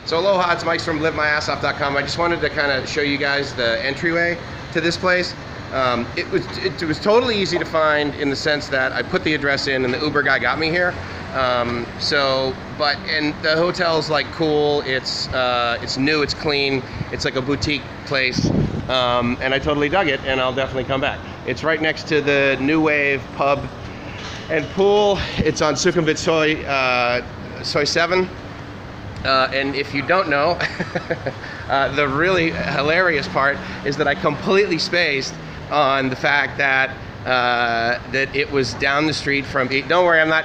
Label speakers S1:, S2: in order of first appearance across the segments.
S1: So aloha, it's Mike from livemyassoff.com. I just wanted to kind of show you guys the entryway to this place. It was totally easy to find in the sense that I put the address in and the Uber guy got me here. And the hotel's like cool. It's new, it's clean. It's like a boutique place. And I totally dug it, and I'll definitely come back. It's right next to the New Wave pub and pool. It's on Sukhumvit Soy 7. And if you don't know, the really hilarious part is that I completely spaced on the fact that that it was down the street from. Don't worry, I'm not.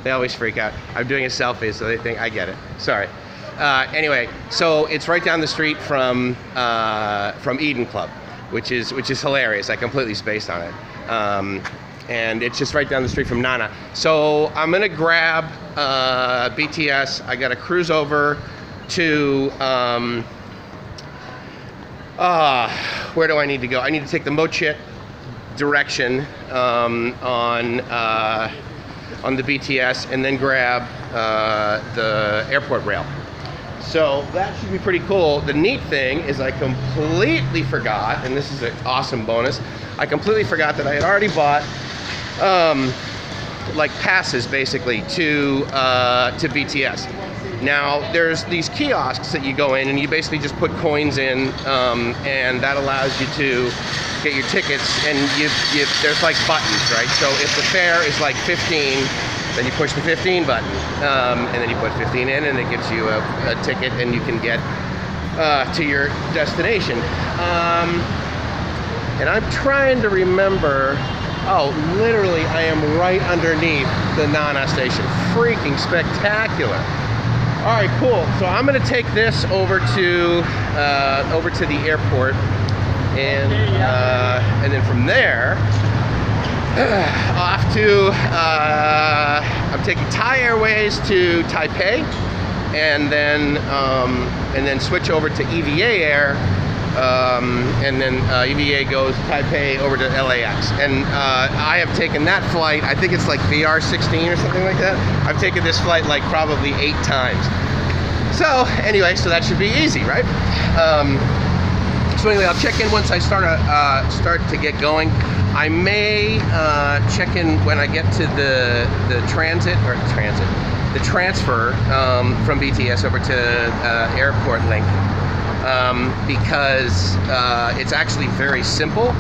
S1: They always freak out. I'm doing a selfie, so they think I get it. Sorry. Anyway, so it's right down the street from Eden Club, which is hilarious. I completely spaced on it. And it's just right down the street from Nana. So I'm gonna grab BTS. I gotta cruise over to, where do I need to go? I need to take the Mochit direction on the BTS and then grab the airport rail. So that should be pretty cool. The neat thing is I completely forgot, and this is an awesome bonus, I completely forgot that I had already bought like passes basically to BTS. Now there's these kiosks that you go in and you basically just put coins in, and that allows you to get your tickets, and there's like buttons, right? So if the fare is like 15, then you push the 15 button, and then you put 15 in, and it gives you a ticket, and you can get to your destination. And I'm trying to remember. Oh, literally, I am right underneath the Nana Station. Freaking spectacular. All right, cool. So I'm gonna take this over to the airport, and then from there, off to, I'm taking Thai Airways to Taipei, and then switch over to EVA Air. And then EVA goes Taipei over to LAX, and I have taken that flight. I think it's like VR16 or something like that. I've taken this flight like probably 8 times. So anyway, so that should be easy, right? So anyway, I'll check in once I start to get going. I may check in when I get to the transfer from BTS over to Airport Link. Because it's actually very simple.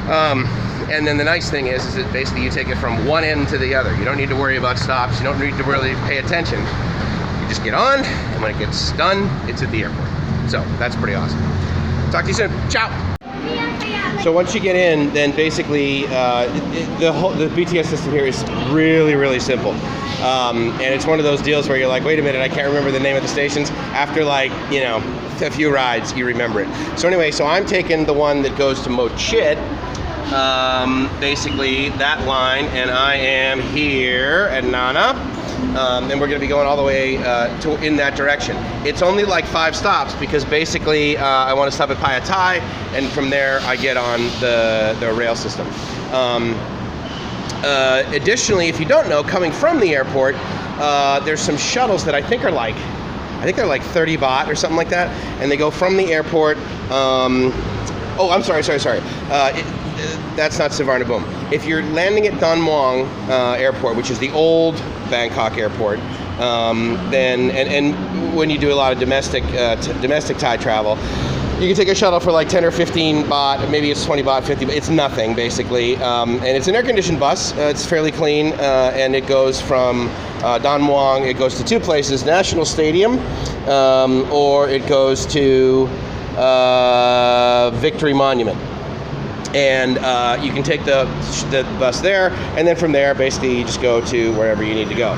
S1: And then the nice thing is that basically you take it from one end to the other. You don't need to worry about stops. You don't need to really pay attention. You just get on, and when it gets done, it's at the airport. So that's pretty awesome. Talk to you soon. Ciao. So once you get in, then basically the BTS system here is really, really simple. And it's one of those deals where you're like, wait a minute, I can't remember the name of the stations. After like, you know, a few rides, you remember it. So anyway, so I'm taking the one that goes to Mochit, basically that line, and I am here at Nana, and we're going to be going all the way in that direction. It's only like 5 stops because basically I want to stop at Phaya Thai, and from there I get on the rail system. Additionally, if you don't know, coming from the airport, there's some shuttles that I think they're like 30 baht or something like that, and they go from the airport. Oh, I'm sorry. That's not Suvarnabhumi. If you're landing at Don Muang Airport, which is the old Bangkok airport, then and when you do a lot of domestic Thai travel, you can take a shuttle for like 10 or 15 baht, maybe it's 20 baht, 50 baht, it's nothing basically. And it's an air-conditioned bus, it's fairly clean, and it goes from Don Muang, it goes to 2 places, National Stadium, or it goes to Victory Monument. And you can take the bus there, and then from there, basically, you just go to wherever you need to go.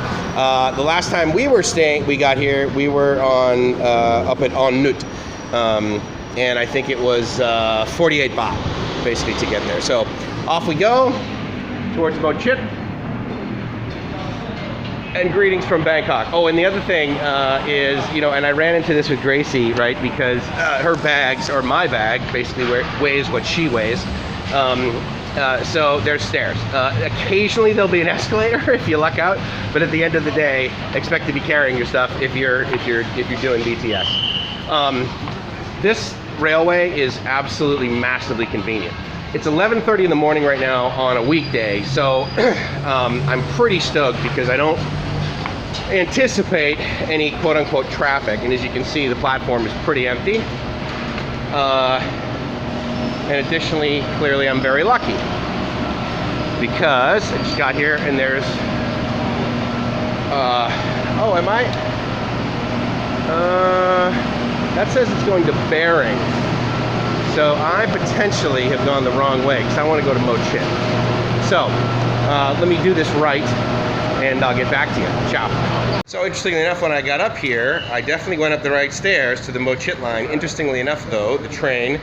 S1: The last time we got here, we were up at En Nut. And I think it was 48 baht, basically, to get there. So off we go towards Mochit. And greetings from Bangkok. Oh, and the other thing is, you know, and I ran into this with Gracie, right, because her bags, or my bag, basically weighs what she weighs. So there's stairs. Occasionally there'll be an escalator if you luck out, but at the end of the day, expect to be carrying your stuff if you're doing BTS. This railway is absolutely massively convenient. It's 11:30 in the morning right now on a weekday, so I'm pretty stoked because I don't anticipate any quote-unquote traffic, and as you can see, the platform is pretty empty. And additionally, clearly I'm very lucky because I just got here and there's oh, am I? That says it's going to Bering. So I potentially have gone the wrong way because I want to go to Mo Chit. So let me do this right and I'll get back to you. Ciao. So interestingly enough, when I got up here, I definitely went up the right stairs to the Mo Chit line. Interestingly enough though, the train,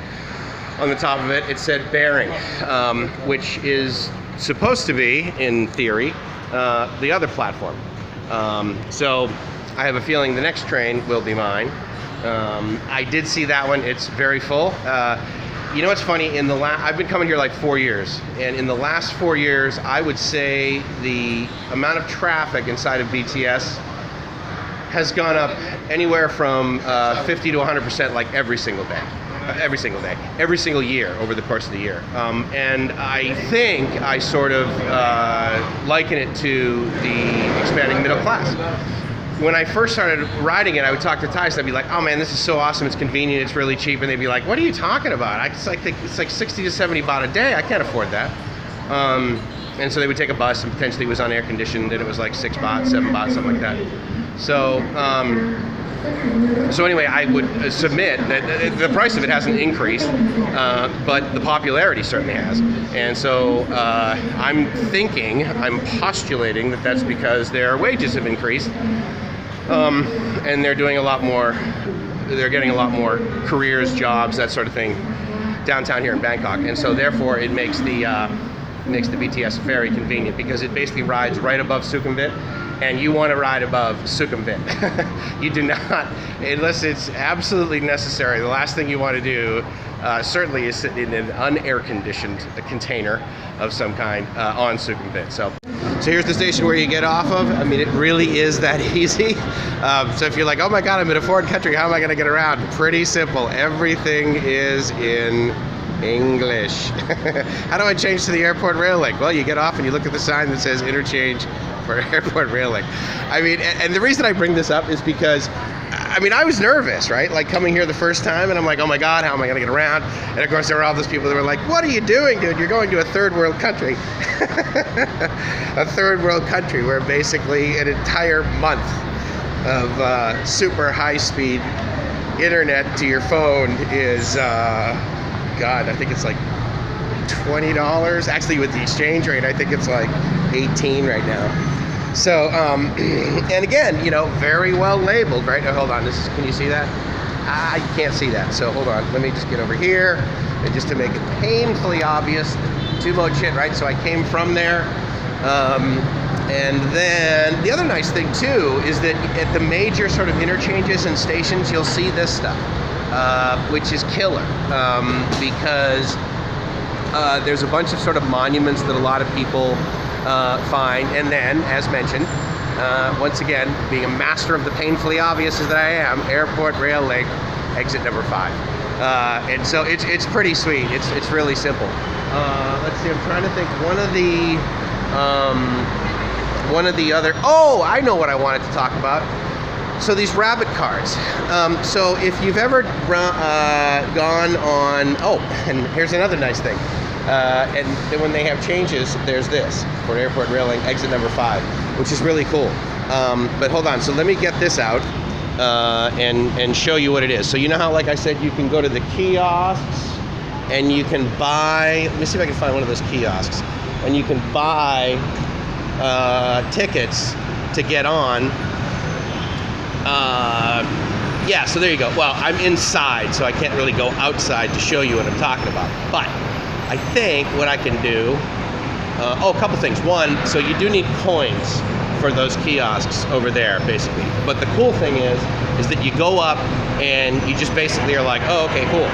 S1: on the top of it, it said Bering, which is supposed to be, in theory, the other platform. So I have a feeling the next train will be mine. I did see that one. It's very full. You know what's funny? I've been coming here like 4 years, and in the last 4 years, I would say the amount of traffic inside of BTS has gone up anywhere from 50 to 100% like every single day. Every single year over the course of the year. And I think I sort of liken it to the expanding middle class. When I first started riding it, I would talk to Thais, I'd be like, oh man, this is so awesome, it's convenient, it's really cheap, and they'd be like, what are you talking about? It's like 60 to 70 baht a day, I can't afford that. And so they would take a bus, and potentially it was on air conditioned, and it was like 6 baht, 7 baht, something like that. So, so anyway, I would submit that the price of it hasn't increased, but the popularity certainly has. And so I'm postulating that that's because their wages have increased, and they're doing a lot more, they're getting a lot more careers, jobs, that sort of thing downtown here in Bangkok. And so therefore it makes the BTS very convenient because it basically rides right above Sukhumvit. And you want to ride above Sukhumvit. You do not, unless it's absolutely necessary. The last thing you want to do, certainly, is sit in an unair-conditioned container of some kind on Sukhumvit. So here's the station where you get off of. I mean, it really is that easy. So if you're like, oh my God, I'm in a foreign country, how am I going to get around? Pretty simple. Everything is in English. How do I change to the airport rail link? Well, you get off and you look at the sign that says interchange for airport rail link. I mean, and the reason I bring this up is because, I mean, I was nervous, right? Like coming here the first time, and I'm like, oh my God, how am I gonna get around? And of course, there were all those people that were like, what are you doing, dude? You're going to a third world country. A third world country where basically an entire month of super high speed internet to your phone is, God, I think it's like $20. Actually, with the exchange rate, I think it's like 18 right now. So, and again, you know, very well labeled, right? Now, hold on, can you see that? I can't see that, so hold on. Let me just get over here, and just to make it painfully obvious, to Mo Chit, right? So I came from there. And then the other nice thing too is that at the major sort of interchanges and stations, you'll see this stuff, which is killer, because there's a bunch of sort of monuments that a lot of people find, and then, as mentioned, once again, being a master of the painfully obvious as that I am, airport rail link, exit number 5. And so it's pretty sweet. It's really simple. Let's see, I'm trying to think. One of the other, oh, I know what I wanted to talk about. So these rabbit cards. So if you've ever gone on, oh, and here's another nice thing. And then when they have changes, there's this for airport rail link, exit number 5, which is really cool. But hold on, so let me get this out and show you what it is. So you know how, like I said, you can go to the kiosks and you can buy, let me see if I can find one of those kiosks, and you can buy tickets to get on. Yeah, so there you go. Well, I'm inside, so I can't really go outside to show you what I'm talking about. But I think what I can do, a couple things. One, so you do need coins for those kiosks over there, basically. But the cool thing is is that you go up and you just basically are like, oh, okay, cool.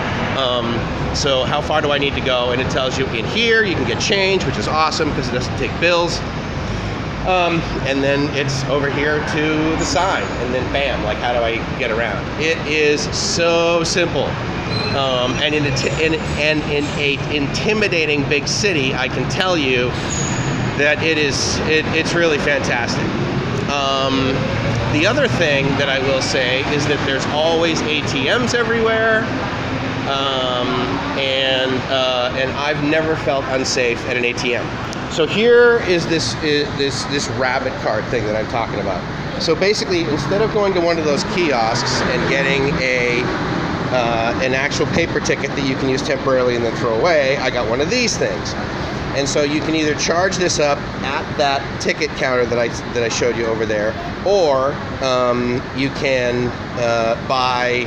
S1: So how far do I need to go? And it tells you in here you can get change, which is awesome because it doesn't take bills. And then it's over here to the side, and then bam, like how do I get around? It is so simple. And in a intimidating big city, I can tell you that it's really fantastic. The other thing that I will say is that there's always ATMs everywhere, and I've never felt unsafe at an ATM. So here is this rabbit card thing that I'm talking about. So basically, instead of going to one of those kiosks and getting an actual paper ticket that you can use temporarily and then throw away, I got one of these things. And so you can either charge this up at that ticket counter that I showed you over there, or you can buy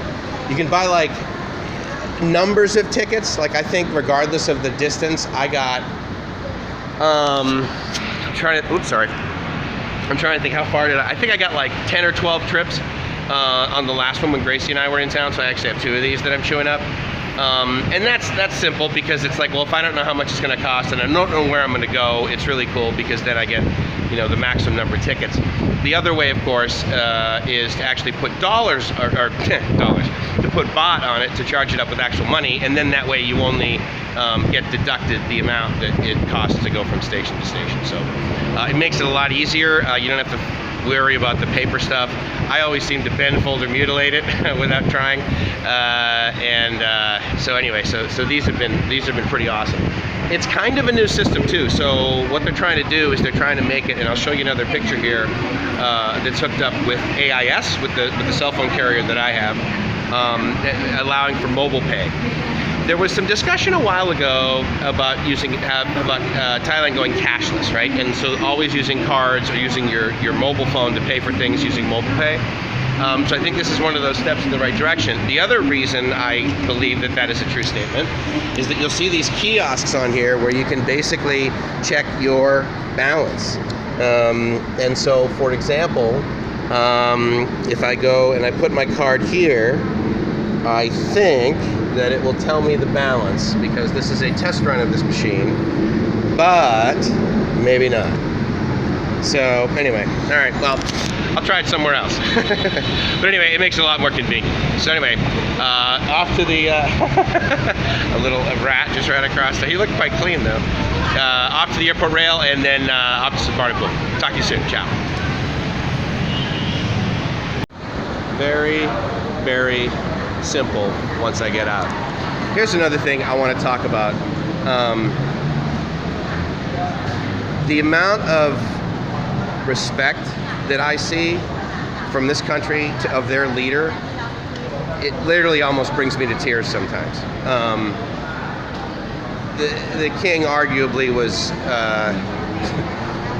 S1: like numbers of tickets. Like I think regardless of the distance, I got I'm trying to think how far did I think I got like 10 or 12 trips on the last one when Gracie and I were in town, so I actually have 2 of these that I'm chewing up. And that's simple because it's like, well, if I don't know how much it's going to cost and I don't know where I'm going to go, it's really cool because then I get, you know, the maximum number of tickets. The other way, of course, is to actually put dollars or dollars, to put baht on it to charge it up with actual money, and then that way you only get deducted the amount that it costs to go from station to station. So it makes it a lot easier. You don't have to worry about the paper stuff. I always seem to bend, fold, or mutilate it without trying. So anyway, so these have been pretty awesome. It's kind of a new system too. So what they're trying to do is they're trying to make it, and I'll show you another picture here that's hooked up with AIS, with the cell phone carrier that I have, allowing for mobile pay. There was some discussion a while ago about Thailand going cashless, right? And so always using cards or using your mobile phone to pay for things using mobile pay. So I think this is one of those steps in the right direction. The other reason I believe that is a true statement is that you'll see these kiosks on here where you can basically check your balance. And so, for example, if I go and I put my card here, I think that it will tell me the balance because this is a test run of this machine, but maybe not. So anyway, all right, well, I'll try it somewhere else. But anyway, it makes it a lot more convenient. So anyway, off to the, a rat just ran across there. He looked quite clean though. Off to the airport rail and then off to Suvarnabhumi. Talk to you soon, ciao. Very, very simple once I get out. Here's another thing I want to talk about. The amount of respect that I see from this country of their leader, it literally almost brings me to tears sometimes. The king arguably was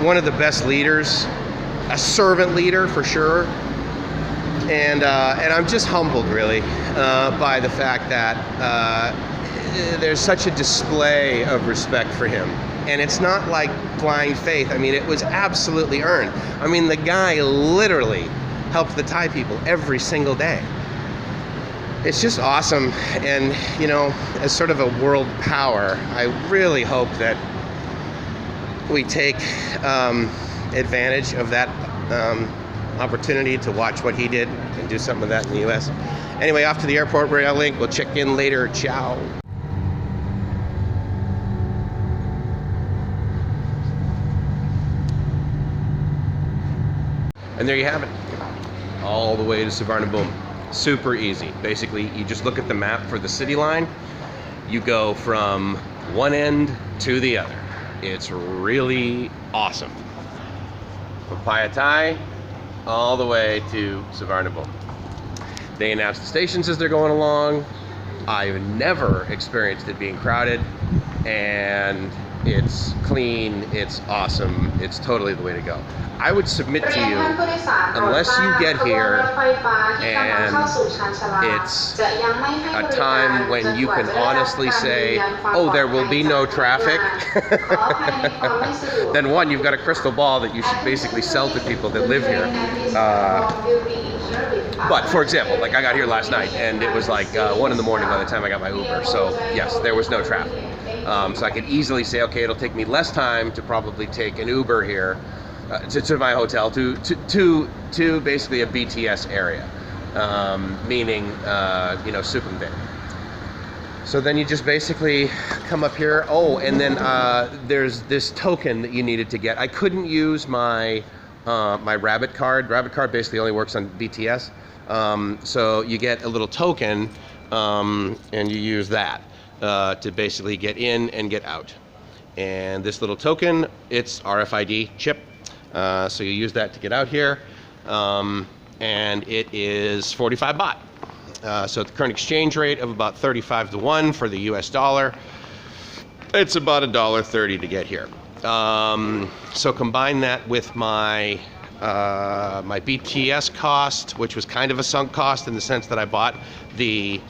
S1: one of the best leaders, a servant leader for sure. And I'm just humbled, really, by the fact that there's such a display of respect for him. And it's not like blind faith. I mean, it was absolutely earned. I mean, the guy literally helped the Thai people every single day. It's just awesome. And, you know, as sort of a world power, I really hope that we take advantage of that opportunity to watch what he did and do something of that in the U.S. Anyway, off to the airport rail link. We'll check in later. Ciao. And there you have it. All the way to Suvarnabhumi. Super easy. Basically, you just look at the map for the city line. You go from one end to the other. It's really awesome. From Phaya Thai all the way to Suvarnabhumi. They announce the stations as they're going along. I've never experienced it being crowded, and it's clean, it's awesome, it's totally the way to go. I would submit to you, unless you get here and it's a time when you can honestly say, oh, there will be no traffic, then one, you've got a crystal ball that you should basically sell to people that live here. But for example, like I got here last night and it was like 1 in the morning by the time I got my Uber. So yes, there was no traffic. So I could easily say, okay, it'll take me less time to probably take an Uber here to my hotel to basically a BTS area, meaning Sukhumvit. So then you just basically come up here. Oh, and then there's this token that you needed to get. I couldn't use my my Rabbit card. Rabbit card basically only works on BTS. So you get a little token, and you use that to basically get in and get out. And this little token, it's RFID chip. So you use that to get out here, and it is 45 baht. So at the current exchange rate of about 35 to 1 for the US dollar, it's about $1.30 to get here. So combine that with my my BTS cost, which was kind of a sunk cost in the sense that I bought the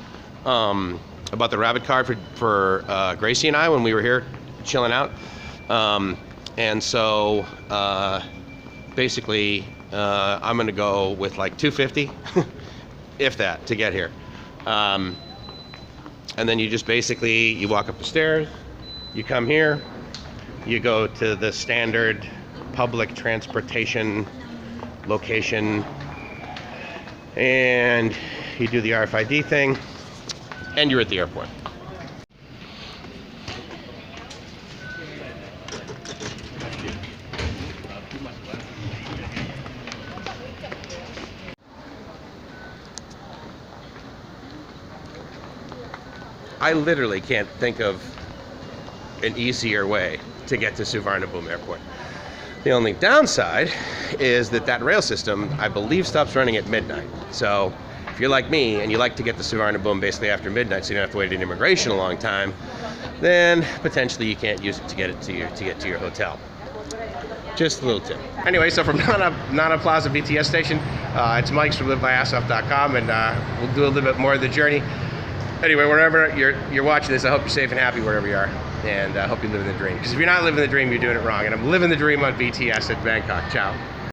S1: Rabbit card for Gracie and I when we were here chilling out. And so basically I'm gonna go with like 250 if that to get here. And then you just basically you walk up the stairs, you come here, you go to the standard public transportation location, and you do the RFID thing, and you're at the airport. I literally can't think of an easier way to get to Suvarnabhumi Airport. The only downside is that rail system, I believe, stops running at midnight. So if you're like me and you like to get to Suvarnabhumi basically after midnight, so you don't have to wait in immigration a long time, then potentially you can't use it to get to your hotel. Just a little tip. Anyway, so from Nana Plaza BTS station, it's Mike's from livemyasoff.com, and we'll do a little bit more of the journey. Anyway, wherever you're watching this, I hope you're safe and happy wherever you are, and I hope you're living the dream. Because if you're not living the dream, you're doing it wrong. And I'm living the dream on BTS at Bangkok. Ciao.